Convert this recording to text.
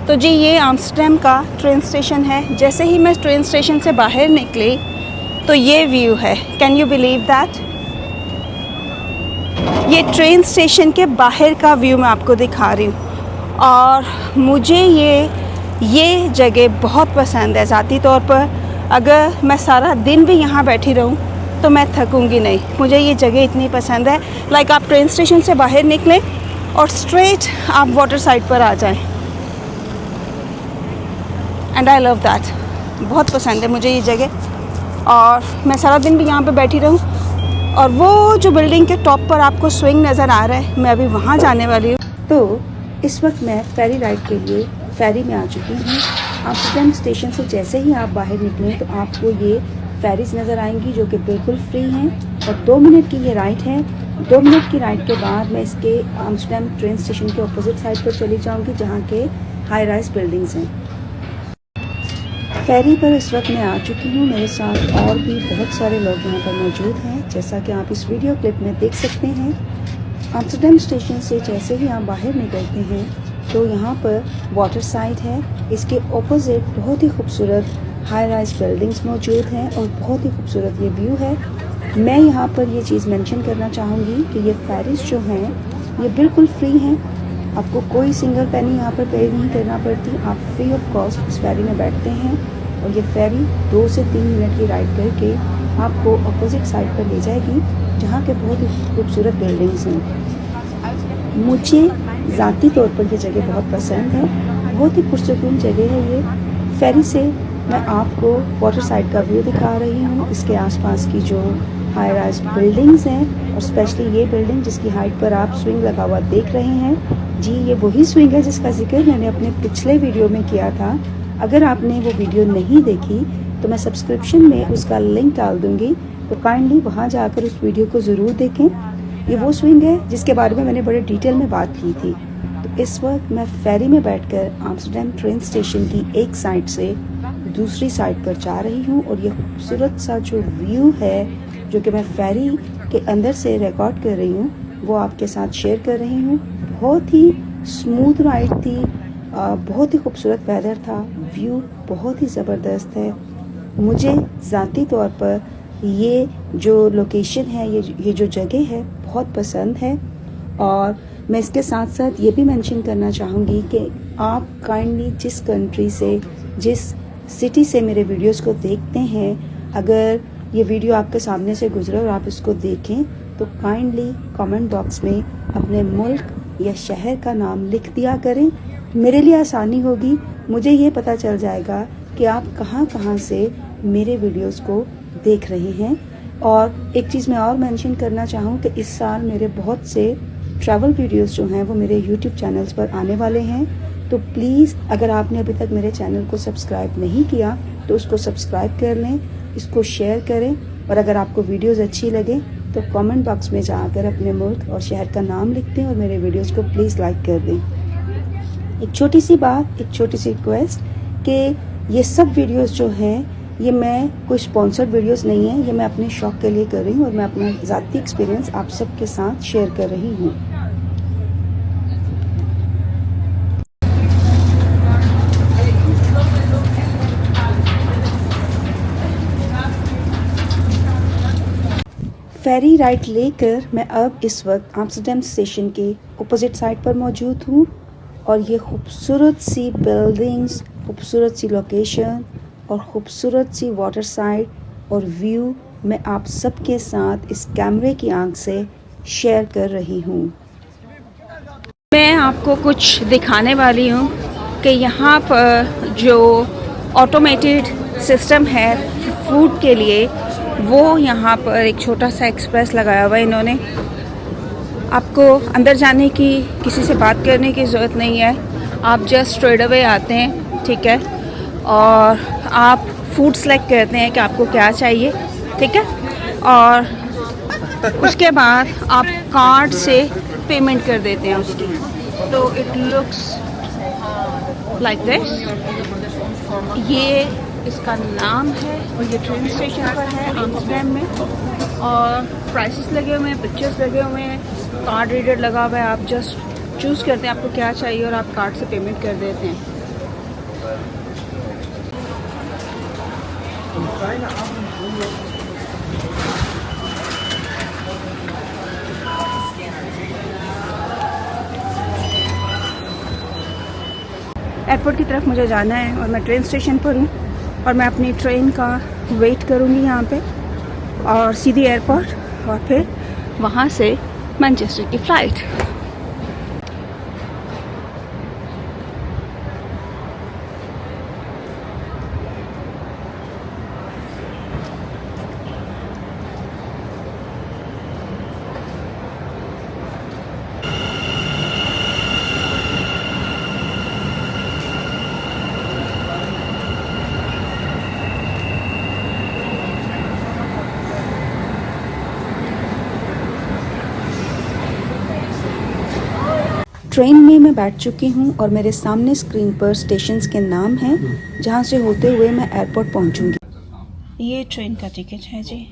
तो जी ये आम्स्टरडम का ट्रेन स्टेशन है। जैसे ही मैं ट्रेन स्टेशन से बाहर निकली तो ये व्यू है। Can you believe that? ये ट्रेन स्टेशन के बाहर का व्यू मैं आपको दिखा रही हूँ और मुझे ये जगह बहुत पसंद है। ज़ाती तौर पर अगर मैं सारा दिन भी यहाँ बैठी रहूँ तो मैं थकूँगी नहीं। मुझे ये जगह इतनी पसंद है। लाइक आप ट्रेन स्टेशन से बाहर निकलें और स्ट्रेट आप वाटर साइड पर आ जाएं। And I love that. बहुत पसंद है मुझे ये जगह और मैं सारा दिन भी यहाँ पे बैठी रहूँ। और वो जो बिल्डिंग के टॉप पर आपको स्विंग नज़र आ रहा है, मैं अभी वहाँ जाने वाली हूँ। तो इस वक्त मैं फेरी राइड के लिए फेरी में आ चुकी हूँ। आम्स्टरडम स्टेशन से जैसे ही आप बाहर निकलें तो आपको ये फेरीज नज़र आएंगी जो कि बिल्कुल फ्री हैं और 2 मिनट की ये राइड है। 2 मिनट की राइड के बाद मैं इसके आम्स्टरडम ट्रेन स्टेशन के अपोजिट साइड पर चली जाऊँगी जहाँ के हाई राइज बिल्डिंग्स हैं। फेरी पर इस वक्त मैं आ चुकी हूँ। मेरे साथ और भी बहुत सारे लोग यहाँ पर मौजूद हैं, जैसा कि आप इस वीडियो क्लिप में देख सकते हैं। आम्स्टरडम स्टेशन से जैसे ही आप बाहर निकलते हैं तो यहाँ पर वाटर साइड है। इसके ऑपोजिट बहुत ही खूबसूरत हाई राइज बिल्डिंग्स मौजूद हैं और बहुत ही खूबसूरत ये व्यू है। मैं यहाँ पर ये चीज़ मेंशन करना चाहूँगी कि ये फेरीज जो हैं ये बिल्कुल फ्री हैं। आपको कोई सिंगल पेनी यहाँ पर पे नहीं करना पड़ती। आप फ्री ऑफ कॉस्ट इस फेरी में बैठते हैं और ये फेरी 2 से 3 मिनट की राइड करके आपको अपोजिट साइड पर ले जाएगी जहाँ के बहुत ही खूबसूरत बिल्डिंग्स हैं। मुझे ज़ाती तौर पर ये जगह बहुत पसंद है। बहुत ही पुरसकून जगह है ये। फेरी से मैं आपको वाटर साइड का व्यू दिखा रही हूँ। इसके आसपास की जो हाई राइज बिल्डिंग्स हैं और स्पेशली ये बिल्डिंग जिसकी हाइट पर आप स्विंग लगा हुआ देख रहे हैं, जी ये वही स्विंग है जिसका जिक्र मैंने अपने पिछले वीडियो में किया था। अगर आपने वो वीडियो नहीं देखी तो मैं सब्सक्रिप्शन में उसका लिंक डाल दूँगी, तो काइंडली वहाँ जाकर उस वीडियो को ज़रूर देखें। ये वो स्विंग है जिसके बारे में मैंने बड़े डिटेल में बात की थी। तो इस वक्त मैं फेरी में बैठकर आम्स्टरडम ट्रेन स्टेशन की एक साइड से दूसरी साइड पर जा रही हूँ और ये खूबसूरत सा जो व्यू है जो कि मैं फेरी के अंदर से रिकॉर्ड कर रही हूँ वो आपके साथ शेयर कर रही हूँ। बहुत ही स्मूथ राइड थी, बहुत ही खूबसूरत वेदर था, व्यू बहुत ही ज़बरदस्त है। मुझे ज़ाती तौर पर ये जो लोकेशन है, ये जो जगह है बहुत पसंद है। और मैं इसके साथ साथ ये भी मेंशन करना चाहूँगी कि आप काइंडली जिस कंट्री से, जिस सिटी से मेरे वीडियोस को देखते हैं, अगर ये वीडियो आपके सामने से गुजरे और आप इसको देखें तो काइंडली कमेंट बॉक्स में अपने मुल्क या शहर का नाम लिख दिया करें। मेरे लिए आसानी होगी, मुझे ये पता चल जाएगा कि आप कहाँ से मेरे वीडियोस को देख रहे हैं। और एक चीज़ मैं और मेंशन करना चाहूँ कि इस साल मेरे बहुत से ट्रैवल वीडियोस जो हैं वो मेरे यूट्यूब चैनल्स पर आने वाले हैं। तो प्लीज़ अगर आपने अभी तक मेरे चैनल को सब्सक्राइब नहीं किया तो उसको सब्सक्राइब कर लें, इसको शेयर करें और अगर आपको वीडियोस अच्छी लगे तो कमेंट बॉक्स में जाकर अपने मुल्क और शहर का नाम लिख दें और मेरे वीडियोस को प्लीज़ लाइक कर दें। एक छोटी सी बात, एक छोटी सी रिक्वेस्ट कि ये सब वीडियोस जो हैं ये मैं कोई स्पॉन्सर्ड वीडियोस नहीं है, ये मैं अपने शौक़ के लिए कर रही हूँ और मैं अपना ज़ाती एक्सपीरियंस आप सबके साथ शेयर कर रही हूँ। फेरी राइड लेकर मैं अब इस वक्त आम्स्टरडम स्टेशन के अपोजिट साइड पर मौजूद हूँ और ये खूबसूरत सी बिल्डिंग्स, खूबसूरत सी लोकेशन और ख़ूबसूरत सी वाटर साइड और व्यू मैं आप सबके साथ इस कैमरे की आंख से शेयर कर रही हूँ। मैं आपको कुछ दिखाने वाली हूँ कि यहाँ पर जो ऑटोमेटेड सिस्टम है फूड के लिए, वो यहाँ पर एक छोटा सा एक्सप्रेस लगाया हुआ है इन्होंने। आपको अंदर जाने की, किसी से बात करने की ज़रूरत नहीं है, आप जस्ट स्ट्रेट अवे आते हैं, ठीक है, और आप फूड सेलेक्ट करते हैं कि आपको क्या चाहिए, ठीक है, और उसके बाद आप कार्ड से पेमेंट कर देते हैं उसकी। तो इट लुक्स लाइक दिस, ये इसका नाम है और ये ट्रेन स्टेशन पर है आम्स्टरडम में और प्राइसेस लगे हुए हैं, पिक्चर्स लगे हुए हैं, कार्ड रीडर लगा हुआ है। आप जस्ट चूज़ करते हैं आपको क्या चाहिए और आप कार्ड से पेमेंट कर देते हैं। एयरपोर्ट की तरफ मुझे जाना है और मैं ट्रेन स्टेशन पर हूँ और मैं अपनी ट्रेन का वेट करूँगी यहाँ पे और सीधी एयरपोर्ट और फिर वहाँ से मैनचेस्टर की फ़्लाइट। ट्रेन में मैं बैठ चुकी हूँ और मेरे सामने स्क्रीन पर स्टेशंस के नाम हैं जहाँ से होते हुए मैं एयरपोर्ट पहुँचूँगी। ये ट्रेन का टिकट है जी।